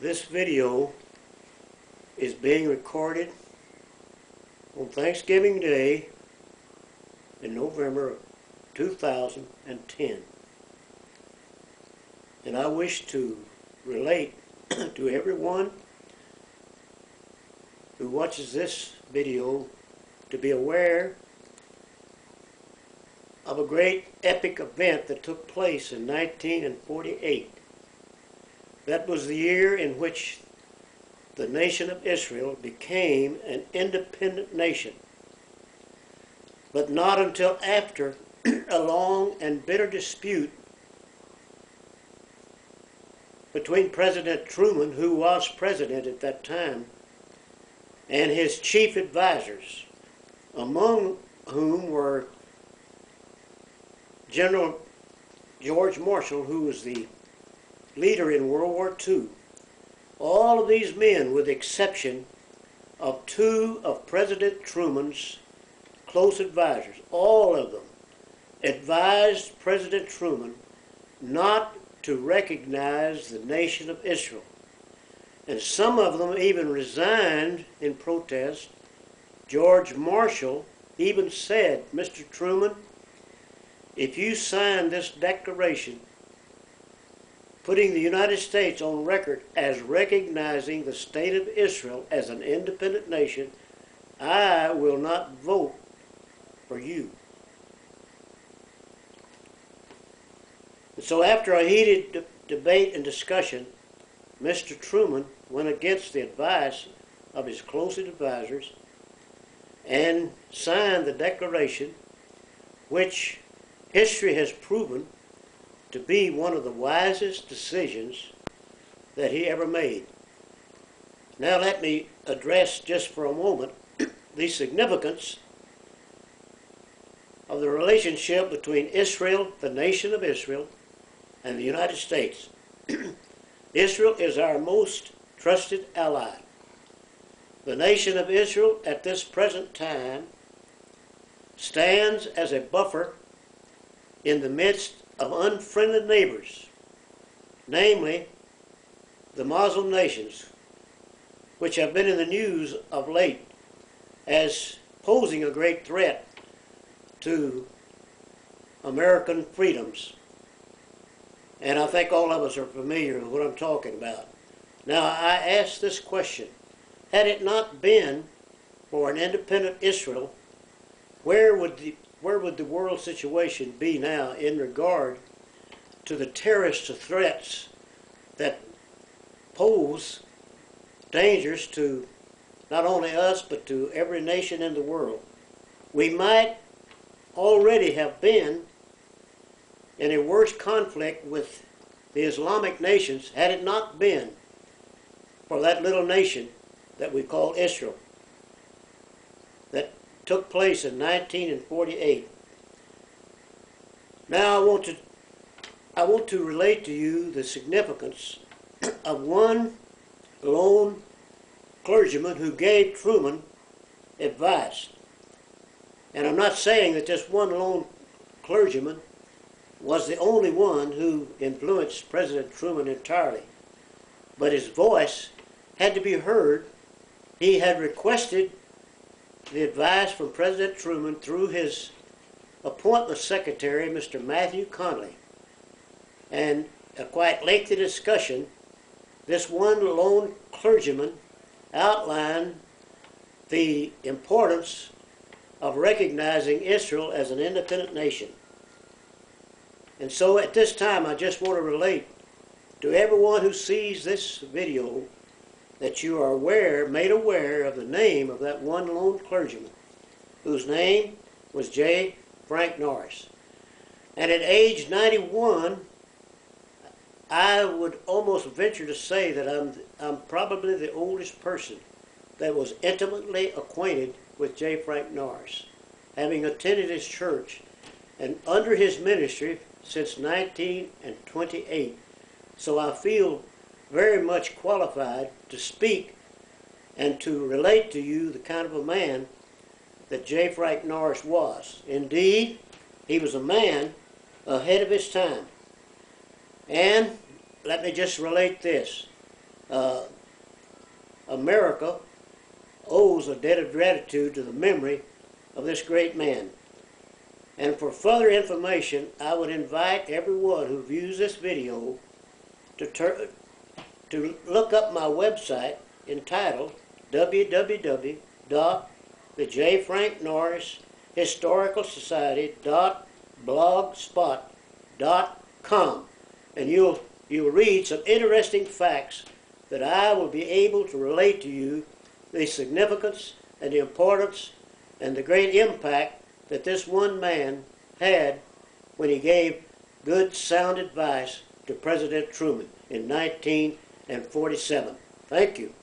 This video is being recorded on Thanksgiving Day in November of 2010. And I wish to relate to everyone who watches this video to be aware of a great epic event that took place in 1948. That was the year in which the nation of Israel became an independent nation. But not until after a long and bitter dispute between President Truman, who was president at that time, and his chief advisors, among whom were General George Marshall, who was the leader in World War II. All of these men, with the exception of two of President Truman's close advisors, all of them advised President Truman not to recognize the nation of Israel. And some of them even resigned in protest. George Marshall even said, "Mr. Truman, if you sign this declaration putting the United States on record as recognizing the state of Israel as an independent nation, I will not vote for you." And so after a heated debate and discussion, Mr. Truman went against the advice of his closest advisors and signed the declaration, which history has proven to be one of the wisest decisions that he ever made. Now let me address just for a moment the significance of the relationship between Israel, the nation of Israel, and the United States. Israel is our most trusted ally. The nation of Israel at this present time stands as a buffer in the midst of unfriendly neighbors, namely the Muslim nations, which have been in the news of late as posing a great threat to American freedoms. And I think all of us are familiar with what I'm talking about. Now, I ask this question: had it not been for an independent Israel, where would the world situation be now in regard to the terrorist threats that pose dangers to not only us but to every nation in the world? We might already have been in a worse conflict with the Islamic nations had it not been for that little nation that we call Israel that took place in 1948. Now I want to relate to you the significance of one lone clergyman who gave Truman advice. And I'm not saying that this one lone clergyman was the only one who influenced President Truman entirely, but his voice had to be heard. He had requested the advice from President Truman through his appointment secretary, Mr. Matthew Conley. And a quite lengthy discussion, this one lone clergyman outlined the importance of recognizing Israel as an independent nation. And so at this time, I just want to relate to everyone who sees this video that you are made aware of the name of that one lone clergyman, whose name was J. Frank Norris. And at age 91, I would almost venture to say that I'm probably the oldest person that was intimately acquainted with J. Frank Norris, having attended his church and under his ministry since 1928. So I feel very much qualified to speak and to relate to you the kind of a man that J. Frank Norris was. Indeed, he was a man ahead of his time. And let me just relate this. America owes a debt of gratitude to the memory of this great man. And for further information, I would invite everyone who views this video to look up my website entitled www.thejfranknorrishistoricalsociety.blogspot.com, and you'll read some interesting facts that I will be able to relate to you, the significance and the importance and the great impact that this one man had when he gave good, sound advice to President Truman in 1947. Thank you.